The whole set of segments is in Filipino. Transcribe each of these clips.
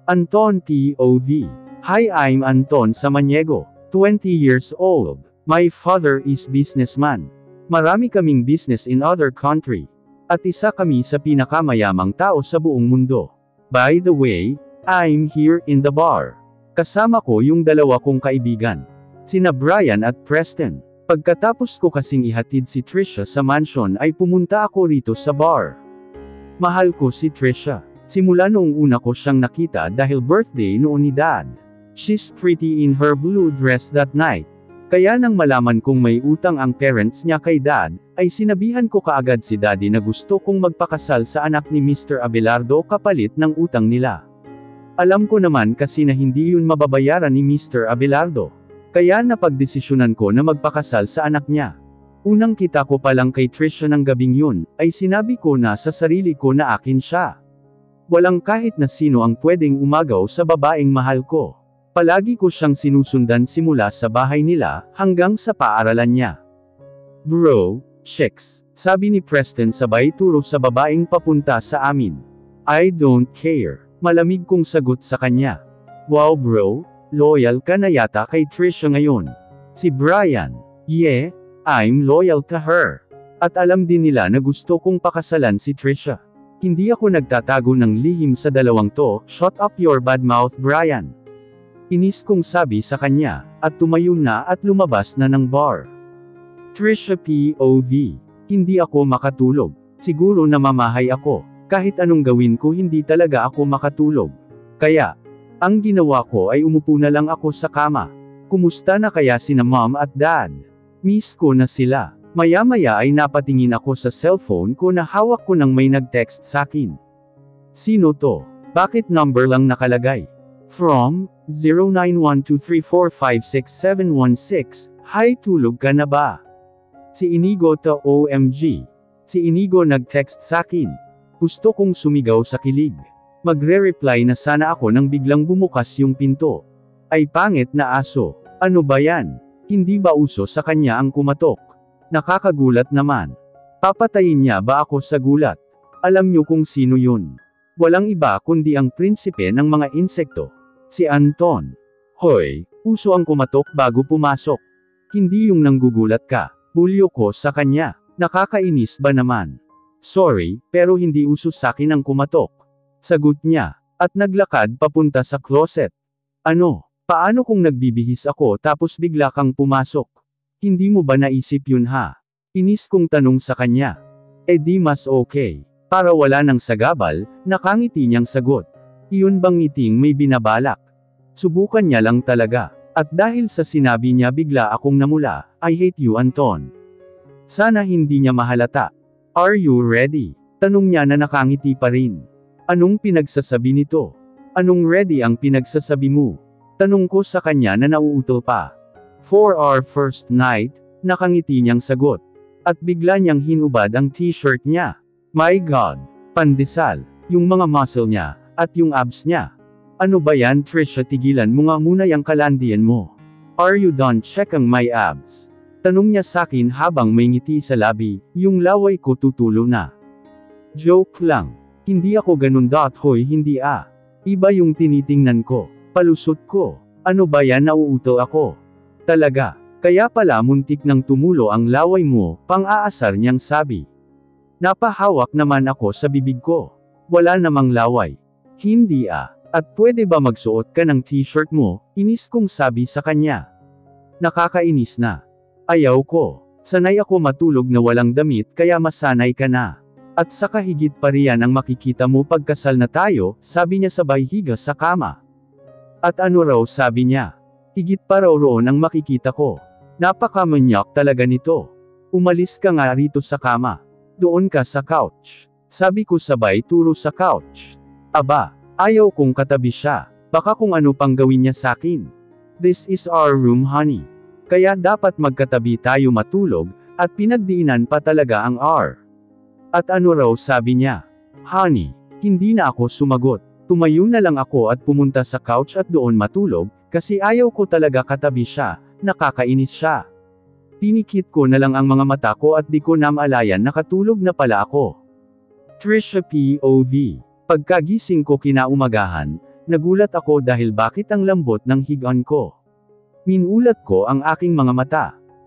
Anton POV. Hi, I'm Anton Samaniego, 20 years old. My father is businessman. Marami kaming business in other country. At isa kami sa pinakamayamang tao sa buong mundo. By the way, I'm here in the bar. Kasama ko yung dalawa kong kaibigan. Sina Brian at Preston. Pagkatapos ko kasing ihatid si Trisha sa mansion ay pumunta ako rito sa bar. Mahal ko si Trisha. Simula noong una ko siyang nakita dahil birthday noon ni Dad. She's pretty in her blue dress that night. Kaya nang malaman kong may utang ang parents niya kay Dad, ay sinabihan ko kaagad si Daddy na gusto kong magpakasal sa anak ni Mr. Abelardo kapalit ng utang nila. Alam ko naman kasi na hindi yun mababayaran ni Mr. Abelardo. Kaya napagdesisyonan ko na magpakasal sa anak niya. Unang kita ko pa lang kay Trisha ng gabing yun, ay sinabi ko na sa sarili ko na akin siya. Walang kahit na sino ang pwedeng umagaw sa babaeng mahal ko. Palagi ko siyang sinusundan simula sa bahay nila, hanggang sa paaralan niya. Bro, chicks, sabi ni Preston sabay turo sa babaeng papunta sa amin. I don't care, malamig kong sagot sa kanya. Wow bro, loyal ka na yata kay Trisha ngayon. Si Brian, yeah, I'm loyal to her. At alam din nila na gusto kong pakasalan si Trisha. Hindi ako nagtatago ng lihim sa dalawang to, shut up your bad mouth Brian. Inis kong sabi sa kanya, at tumayo na at lumabas na ng bar. Trisha POV. Hindi ako makatulog. Siguro namamahay ako. Kahit anong gawin ko hindi talaga ako makatulog. Kaya, ang ginawa ko ay umupo na lang ako sa kama. Kumusta na kaya sina mom at dad? Miss ko na sila. Maya-maya ay napatingin ako sa cellphone ko na hawak ko nang may nag-text sakin. Sino to? Bakit number lang nakalagay? From 0912345676. Hi, tulog ka na ba? Si Inigo to OMG. Si Inigo nag-text sakin. Gusto kong sumigaw sa kilig. Magre-reply na sana ako nang biglang bumukas yung pinto. Ay pangit na aso. Ano ba yan? Hindi ba uso sa kanya ang kumatok? Nakakagulat naman. Papatayin niya ba ako sa gulat? Alam niyo kung sino yun. Walang iba kundi ang prinsipe ng mga insekto. Si Anton. Hoy, uso ang kumatok bago pumasok. Hindi yung nanggugulat ka. Bulyo ko sa kanya. Nakakainis ba naman? Sorry, pero hindi uso sakin ang kumatok. Sagot niya. At naglakad papunta sa closet. Ano? Paano kung nagbibihis ako tapos bigla kang pumasok? Hindi mo ba naisip yun ha? Inis kong tanong sa kanya. Eh di mas okay. Para wala nang sagabal, nakangiti niyang sagot. Iyon bang ngiting may binabalak? Subukan niya lang talaga. At dahil sa sinabi niya bigla akong namula, I hate you Anton. Sana hindi niya mahalata. Are you ready? Tanong niya na nakangiti pa rin. Anong pinagsasabi nito? Anong ready ang pinagsasabi mo? Tanong ko sa kanya na nauutol pa. For our first night, nakangiti niyang sagot. At bigla niyang hinubad ang t-shirt niya. My God! Pandesal, yung mga muscle niya, at yung abs niya. Ano ba yan Trisha tigilan mo nga muna yung kalandian mo. Are you done checkang my abs? Tanong niya sakin habang may ngiti sa labi, yung laway ko tutulo na. Joke lang. Hindi ako ganun hoy hindi ah. Iba yung tinitingnan ko. Palusot ko. Ano ba yan nauuto ako? Talaga, kaya pala muntik nang tumulo ang laway mo, pang-aasar niyang sabi. Napahawak naman ako sa bibig ko. Wala namang laway. Hindi ah, at pwede ba magsuot ka ng t-shirt mo, inis kong sabi sa kanya. Nakakainis na. Ayaw ko. Sanay ako matulog na walang damit kaya masanay ka na. At saka higit pa riyan ang makikita mo pagkasal na tayo, sabi niya sabay higa sa kama. At ano raw sabi niya? Higit pa raw roon ang makikita ko. Napakamanyak talaga nito. Umalis ka nga rito sa kama. Doon ka sa couch. Sabi ko sabay turo sa couch. Aba, ayaw kong katabi siya. Baka kung ano pang gawin niya sakin. This is our room honey. Kaya dapat magkatabi tayo matulog, at pinagdiinan pa talaga ang R. At ano raw sabi niya? Honey, hindi na ako sumagot. Tumayo na lang ako at pumunta sa couch at doon matulog, kasi ayaw ko talaga katabi siya, nakakainis siya. Pinikit ko na lang ang mga mata ko at di ko namalayan nakatulog na pala ako. Trisha POV. Pagkagising ko kinaumagahan, Nagulat ako dahil bakit ang lambot ng higaan ko. Minulat ko ang aking mga mata.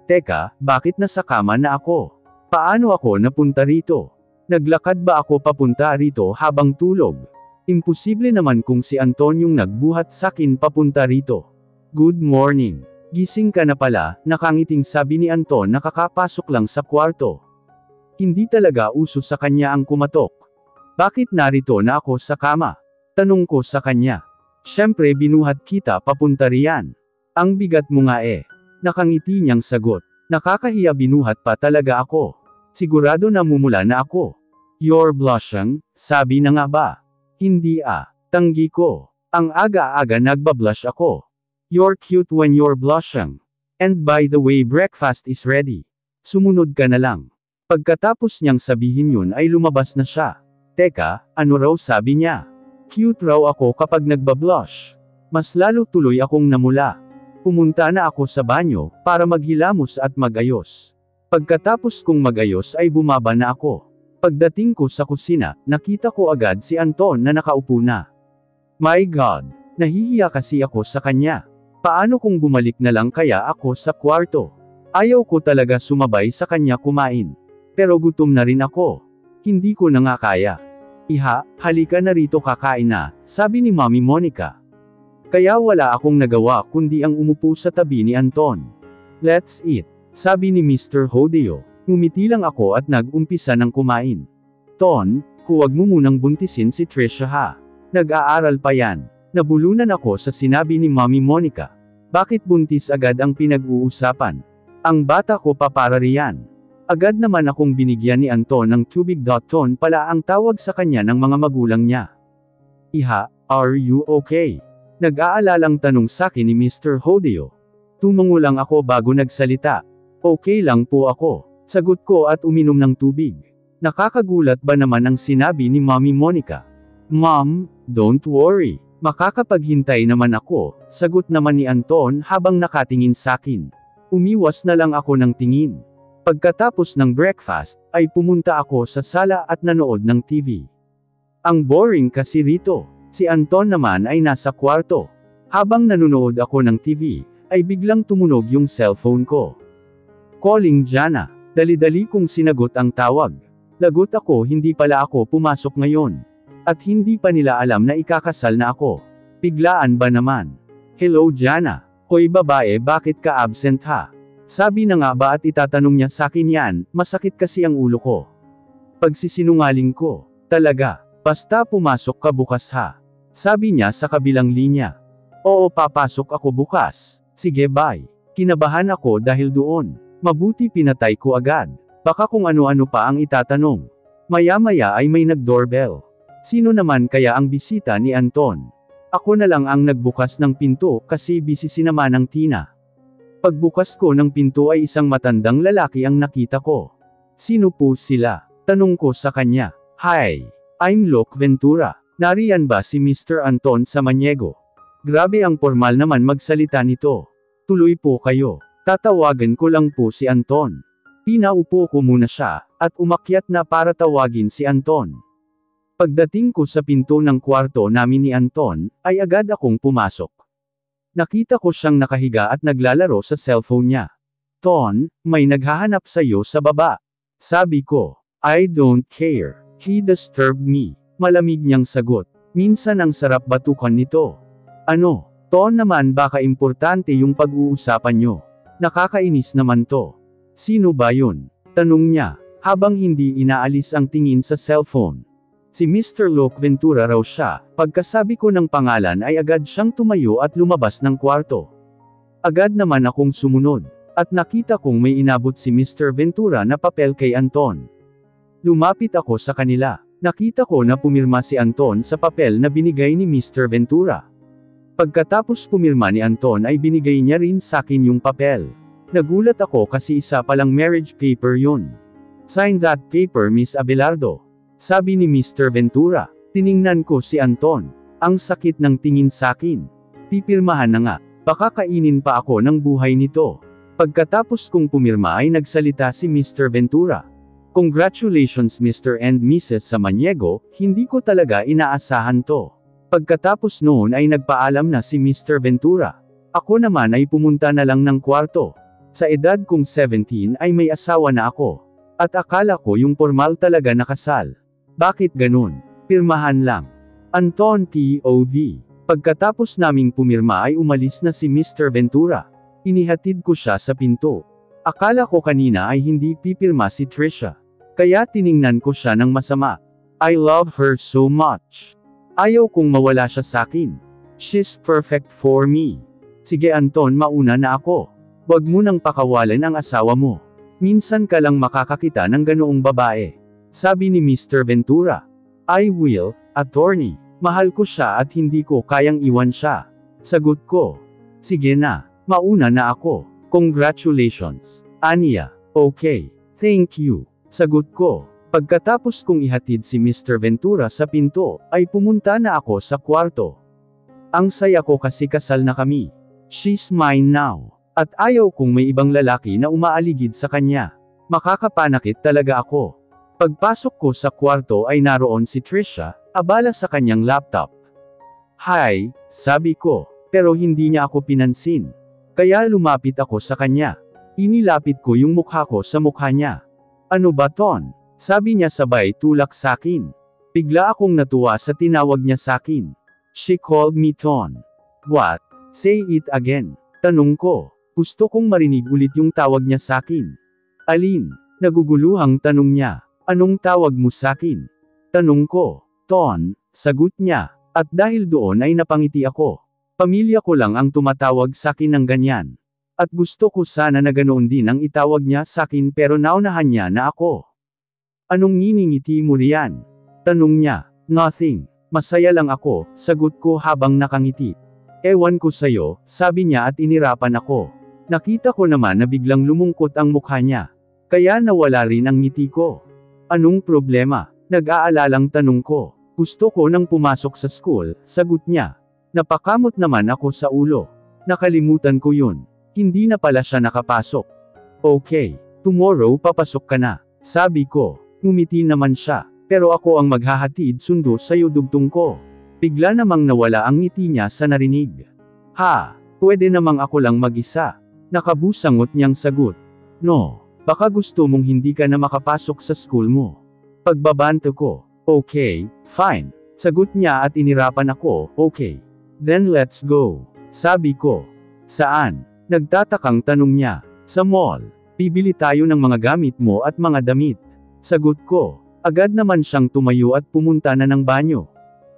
Teka, bakit nasa kama na ako? Paano ako napunta rito? Naglakad ba ako papunta rito habang tulog? Imposible naman kung si Anton yung nagbuhat sakin papunta rito. Good morning. Gising ka na pala, nakangiting sabi ni Anton na kakapasok lang sa kwarto. Hindi talaga uso sa kanya ang kumatok. Bakit narito na ako sa kama? Tanong ko sa kanya. Siyempre binuhat kita papunta riyan. Ang bigat mo nga eh. Nakangiti niyang sagot. Nakakahiya, binuhat pa talaga ako. Sigurado namumula na ako. You're blushing, sabi na nga ba? Hindi tanggi ko. Ang aga-aga nagbablush ako. You're cute when you're blushing. And by the way, breakfast is ready. Sumunod ka na lang. Pagkatapos niyang sabihin yun ay lumabas na siya. Teka, ano raw sabi niya? Cute raw ako kapag nagbablush. Mas lalo tuloy akong namula. Pumunta na ako sa banyo, para maghilamos at magayos. Pagkatapos kong magayos ay bumaba na ako. Pagdating ko sa kusina, nakita ko agad si Anton na nakaupo na. My God! Nahihiya kasi ako sa kanya. Paano kung bumalik na lang kaya ako sa kwarto? Ayaw ko talaga sumabay sa kanya kumain. Pero gutom na rin ako. Hindi ko na nga kaya. Iha, halika na rito kakain na, sabi ni Mommy Monica. Kaya wala akong nagawa kundi ang umupo sa tabi ni Anton. Let's eat, sabi ni Mr. Hodeo. Ngumiti lang ako at nag-umpisa ng kumain. Ton, huwag mo munang buntisin si Trisha ha. Nag-aaral pa yan. Nabulunan ako sa sinabi ni Mommy Monica. Bakit buntis agad ang pinag-uusapan? Ang bata ko pa para riyan. Agad naman akong binigyan ni Anton ng tubig. Ton pala ang tawag sa kanya ng mga magulang niya. Iha, are you okay? Nag-aalalang tanong sakin ni Mr. Hodeo. Tumango lang ako bago nagsalita. Okay lang po ako. Sagot ko at uminom ng tubig. Nakakagulat ba naman ang sinabi ni Mommy Monica? Mom, don't worry. Makakapaghintay naman ako, sagot naman ni Anton habang nakatingin sakin. Umiwas na lang ako ng tingin. Pagkatapos ng breakfast, ay pumunta ako sa sala at nanood ng TV. Ang boring kasi rito. Si Anton naman ay nasa kwarto. Habang nanonood ako ng TV, ay biglang tumunog yung cellphone ko. Calling Jana. Dali-dali kong sinagot ang tawag. Lagot ako, hindi pala ako pumasok ngayon. At hindi pa nila alam na ikakasal na ako. Biglaan ba naman? Hello Jana. Hoy babae, bakit ka absent ha? Sabi na nga ba at itatanong niya sakin yan, masakit kasi ang ulo ko. Pagsisinungaling ko. Talaga. Basta pumasok ka bukas ha. Sabi niya sa kabilang linya. Oo, papasok ako bukas. Sige bye. Kinabahan ako dahil doon. Mabuti pinatay ko agad. Baka kung ano-ano pa ang itatanong. Maya-maya ay may nag-doorbell. Sino naman kaya ang bisita ni Anton? Ako na lang ang nagbukas ng pinto kasi busy si naman ng Tina. Pagbukas ko ng pinto ay isang matandang lalaki ang nakita ko. Sino po sila? Tanong ko sa kanya. Hi, I'm Luke Ventura. Nariyan ba si Mr. Anton Samaniego? Grabe ang formal naman magsalita nito. Tuloy po kayo. Tatawagan ko lang po si Anton. Pinaupo ko muna siya, at umakyat na para tawagin si Anton. Pagdating ko sa pinto ng kwarto namin ni Anton, ay agad akong pumasok. Nakita ko siyang nakahiga at naglalaro sa cellphone niya. Ton, may naghahanap sa'yo sa baba. Sabi ko, I don't care. He disturbed me. Malamig niyang sagot. Minsan ang sarap batukan nito. Ano, Ton naman baka importante yung pag-uusapan nyo. Nakakainis naman to. Sino ba yun? Tanong niya, habang hindi inaalis ang tingin sa cellphone. Si Mr. Luke Ventura raw siya. Pagkasabi ko ng pangalan ay agad siyang tumayo at lumabas ng kwarto. Agad naman akong sumunod. At nakita kong may inabot si Mr. Ventura na papel kay Anton. Lumapit ako sa kanila. Nakita ko na pumirma si Anton sa papel na binigay ni Mr. Ventura. Pagkatapos pumirma ni Anton ay binigay niya rin sa akin yung papel. Nagulat ako kasi isa palang marriage paper yun. Sign that paper, Miss Abelardo. Sabi ni Mr. Ventura. Tiningnan ko si Anton. Ang sakit ng tingin sakin. Pipirmahan na nga. Baka kainin pa ako ng buhay nito. Pagkatapos kong pumirma ay nagsalita si Mr. Ventura. Congratulations Mr. and Mrs. Samaniego, hindi ko talaga inaasahan to. Pagkatapos noon ay nagpaalam na si Mr. Ventura. Ako naman ay pumunta na lang ng kwarto. Sa edad kong 17 ay may asawa na ako. At akala ko yung formal talaga na kasal. Bakit ganun? Pirmahan lang. Anton T.O.V. Pagkatapos naming pumirma ay umalis na si Mr. Ventura. Inihatid ko siya sa pinto. Akala ko kanina ay hindi pipirma si Trisha. Kaya tiningnan ko siya ng masama. I love her so much. Ayaw kong mawala siya sakin. She's perfect for me. Sige Anton, mauna na ako. Wag mo nang pakawalan ang asawa mo. Minsan ka lang makakakita ng ganoong babae. Sabi ni Mr. Ventura. I will, attorney. Mahal ko siya at hindi ko kayang iwan siya. Sagot ko. Sige na, mauna na ako. Congratulations. Aniya. Okay. Thank you. Sagot ko. Pagkatapos kong ihatid si Mr. Ventura sa pinto, ay pumunta na ako sa kwarto. Ang saya ko kasi kasal na kami. She's mine now. At ayaw kong may ibang lalaki na umaaligid sa kanya. Makakapanakit talaga ako. Pagpasok ko sa kwarto ay naroon si Trisha, abala sa kanyang laptop. Hi, sabi ko, pero hindi niya ako pinansin. Kaya lumapit ako sa kanya. Inilapit ko yung mukha ko sa mukha niya. Ano ba ton? Sabi niya sabay tulak sakin. Bigla akong natuwa sa tinawag niya sakin. She called me Ton. What? Say it again. Tanong ko. Gusto kong marinig ulit yung tawag niya sakin. Alin? Naguguluhang tanong niya. Anong tawag mo sakin? Tanong ko. Ton, sagot niya. At dahil doon ay napangiti ako. Pamilya ko lang ang tumatawag sakin ng ganyan. At gusto ko sana na ganoon din ang itawag niya sakin pero naunahan niya na ako. Anong nginingiti mo riyan? Tanong niya. Nothing. Masaya lang ako, sagot ko habang nakangiti. Ewan ko sayo, sabi niya at inirapan ako. Nakita ko naman na biglang lumungkot ang mukha niya. Kaya nawala rin ang ngiti ko. Anong problema? Nag-aalalang tanong ko. Gusto ko nang pumasok sa school, sagot niya. Napakamot naman ako sa ulo. Nakalimutan ko yun. Hindi na pala siya nakapasok. Okay, tomorrow papasok ka na, sabi ko. Ngumiti naman siya. Pero ako ang maghahatid sundo sa'yo dugtong ko. Bigla namang nawala ang ngiti niya sa narinig. Ha, pwede namang ako lang mag-isa. Nakabusangot niyang sagot. No, baka gusto mong hindi ka na makapasok sa school mo. Pagbabanto ko. Okay, fine. Sagot niya at inirapan ako, okay. Then let's go. Sabi ko. Saan? Nagtatakang tanong niya. Sa mall. Bibili tayo ng mga gamit mo at mga damit. Sagot ko. Agad naman siyang tumayo at pumunta na ng banyo.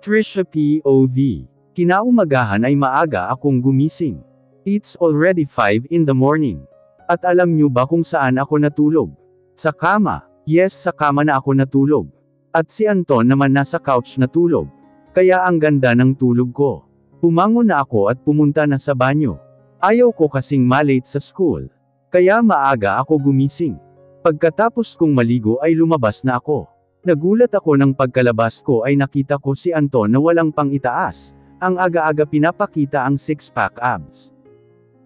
Trisha P.O.V. Kinaumagahan ay maaga akong gumising. It's already 5 in the morning. At alam niyo ba kung saan ako natulog? Sa kama. Yes, sa kama na ako natulog. At si Anton naman nasa couch natulog. Kaya ang ganda ng tulog ko. Pumangon na ako at pumunta na sa banyo. Ayaw ko kasing malate sa school. Kaya maaga ako gumising. Pagkatapos kong maligo ay lumabas na ako. Nagulat ako nang pagkalabas ko ay nakita ko si Anton na walang pang itaas. Ang aga-aga pinapakita ang six-pack abs.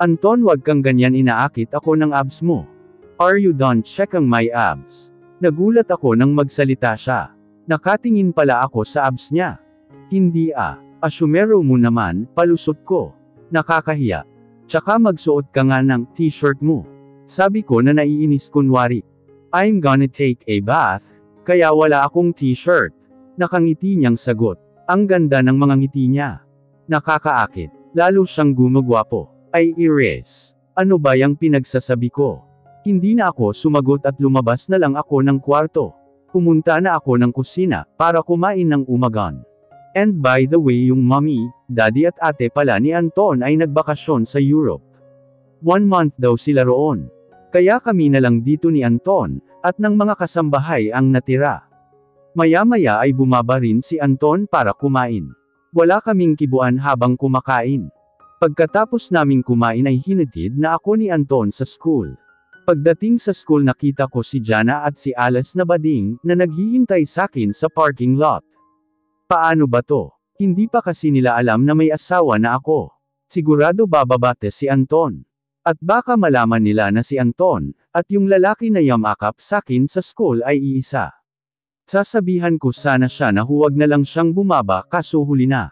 Anton, wag kang ganyan, inaakit ako ng abs mo. Are you done checking my abs? Nagulat ako nang magsalita siya. Nakatingin pala ako sa abs niya. Hindi asumero mo naman, palusot ko. Nakakahiya. Tsaka magsuot ka nga ng t-shirt mo. Sabi ko na naiinis kunwari. I'm gonna take a bath. Kaya wala akong t-shirt. Nakangiti niyang sagot. Ang ganda ng mga ngiti niya. Nakakaakit. Lalo siyang gumagwapo. Ay Iris. Ano ba yang pinagsasabi ko? Hindi na ako sumagot at lumabas na lang ako ng kwarto. Pumunta na ako ng kusina, para kumain ng umagan. And by the way, yung mommy, daddy at ate pala ni Anton ay nagbakasyon sa Europe. 1 month daw sila roon. Kaya kami na lang dito ni Anton, at ng mga kasambahay ang natira. Maya-maya ay bumaba rin si Anton para kumain. Wala kaming kibuan habang kumakain. Pagkatapos naming kumain ay hinatid na ako ni Anton sa school. Pagdating sa school nakita ko si Jana at si Alice na bading, na naghihintay sakin sa parking lot. Paano ba to? Hindi pa kasi nila alam na may asawa na ako. Sigurado bababate si Anton. At baka malaman nila na si Anton, at yung lalaki na yamakap sakin sa school ay iisa. Sasabihan ko sana siya na huwag na lang siyang bumaba kaso huli na.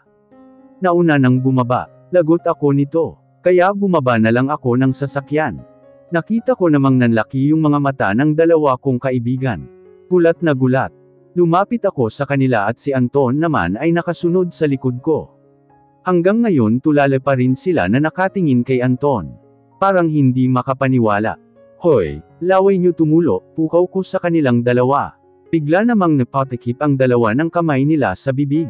Nauna nang bumaba. Lagot ako nito. Kaya bumaba na lang ako ng sasakyan. Nakita ko namang nanlaki yung mga mata ng dalawa kong kaibigan. Gulat na gulat. Lumapit ako sa kanila at si Anton naman ay nakasunod sa likod ko. Hanggang ngayon tulala pa rin sila na nakatingin kay Anton. Parang hindi makapaniwala. Hoy, laway nyo tumulo, pukaw ko sa kanilang dalawa. Bigla namang napatikip ang dalawa ng kamay nila sa bibig.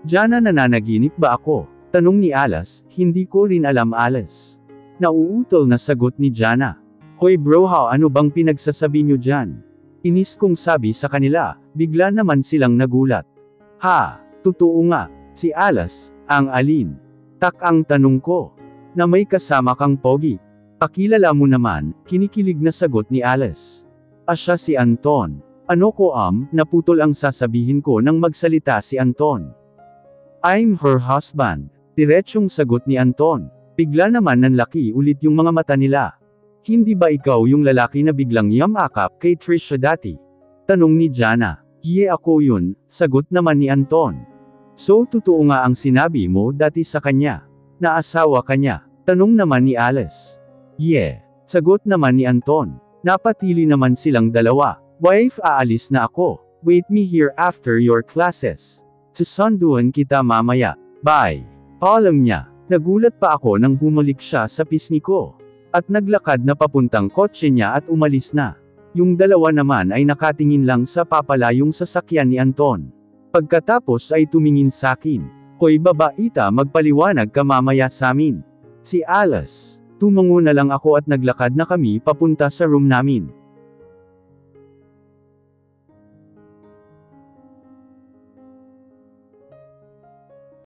Jana, nananaginip ba ako? Tanong ni Alas, hindi ko rin alam Alas. Nauutol na sagot ni Jana. Hoy bro, ano bang pinagsasabi nyo dyan? Inis kong sabi sa kanila, bigla naman silang nagulat. Ha, totoo nga, si Alas, ang alin? Tak ang tanong ko. Na may kasama kang pogi. Pakilala mo naman, kinikilig na sagot ni Alas. Asya si Anton. Ano ko naputol ang sasabihin ko nang magsalita si Anton. I'm her husband. Diretsyong sagot ni Anton. Bigla naman nanlaki ulit yung mga mata nila. Hindi ba ikaw yung lalaki na biglang yamakap kay Trisha dati? Tanong ni Jana. Ye, ako yun, sagot naman ni Anton. So totoo nga ang sinabi mo dati sa kanya? Naasawa ka niya? Tanong naman ni Alice. Ye, sagot naman ni Anton. Napatili naman silang dalawa. Wife, aalis na ako. Wait me here after your classes. Susunduan kita mamaya. Bye. Paalam niya. Nagulat pa ako nang humalik siya sa pisngi ko. At naglakad na papuntang kotse niya at umalis na. Yung dalawa naman ay nakatingin lang sa papalayong sasakyan ni Anton. Pagkatapos ay tumingin sakin. Hoy babaita, magpaliwanag ka mamaya samin. Si Alice. Tumango na lang ako at naglakad na kami papunta sa room namin.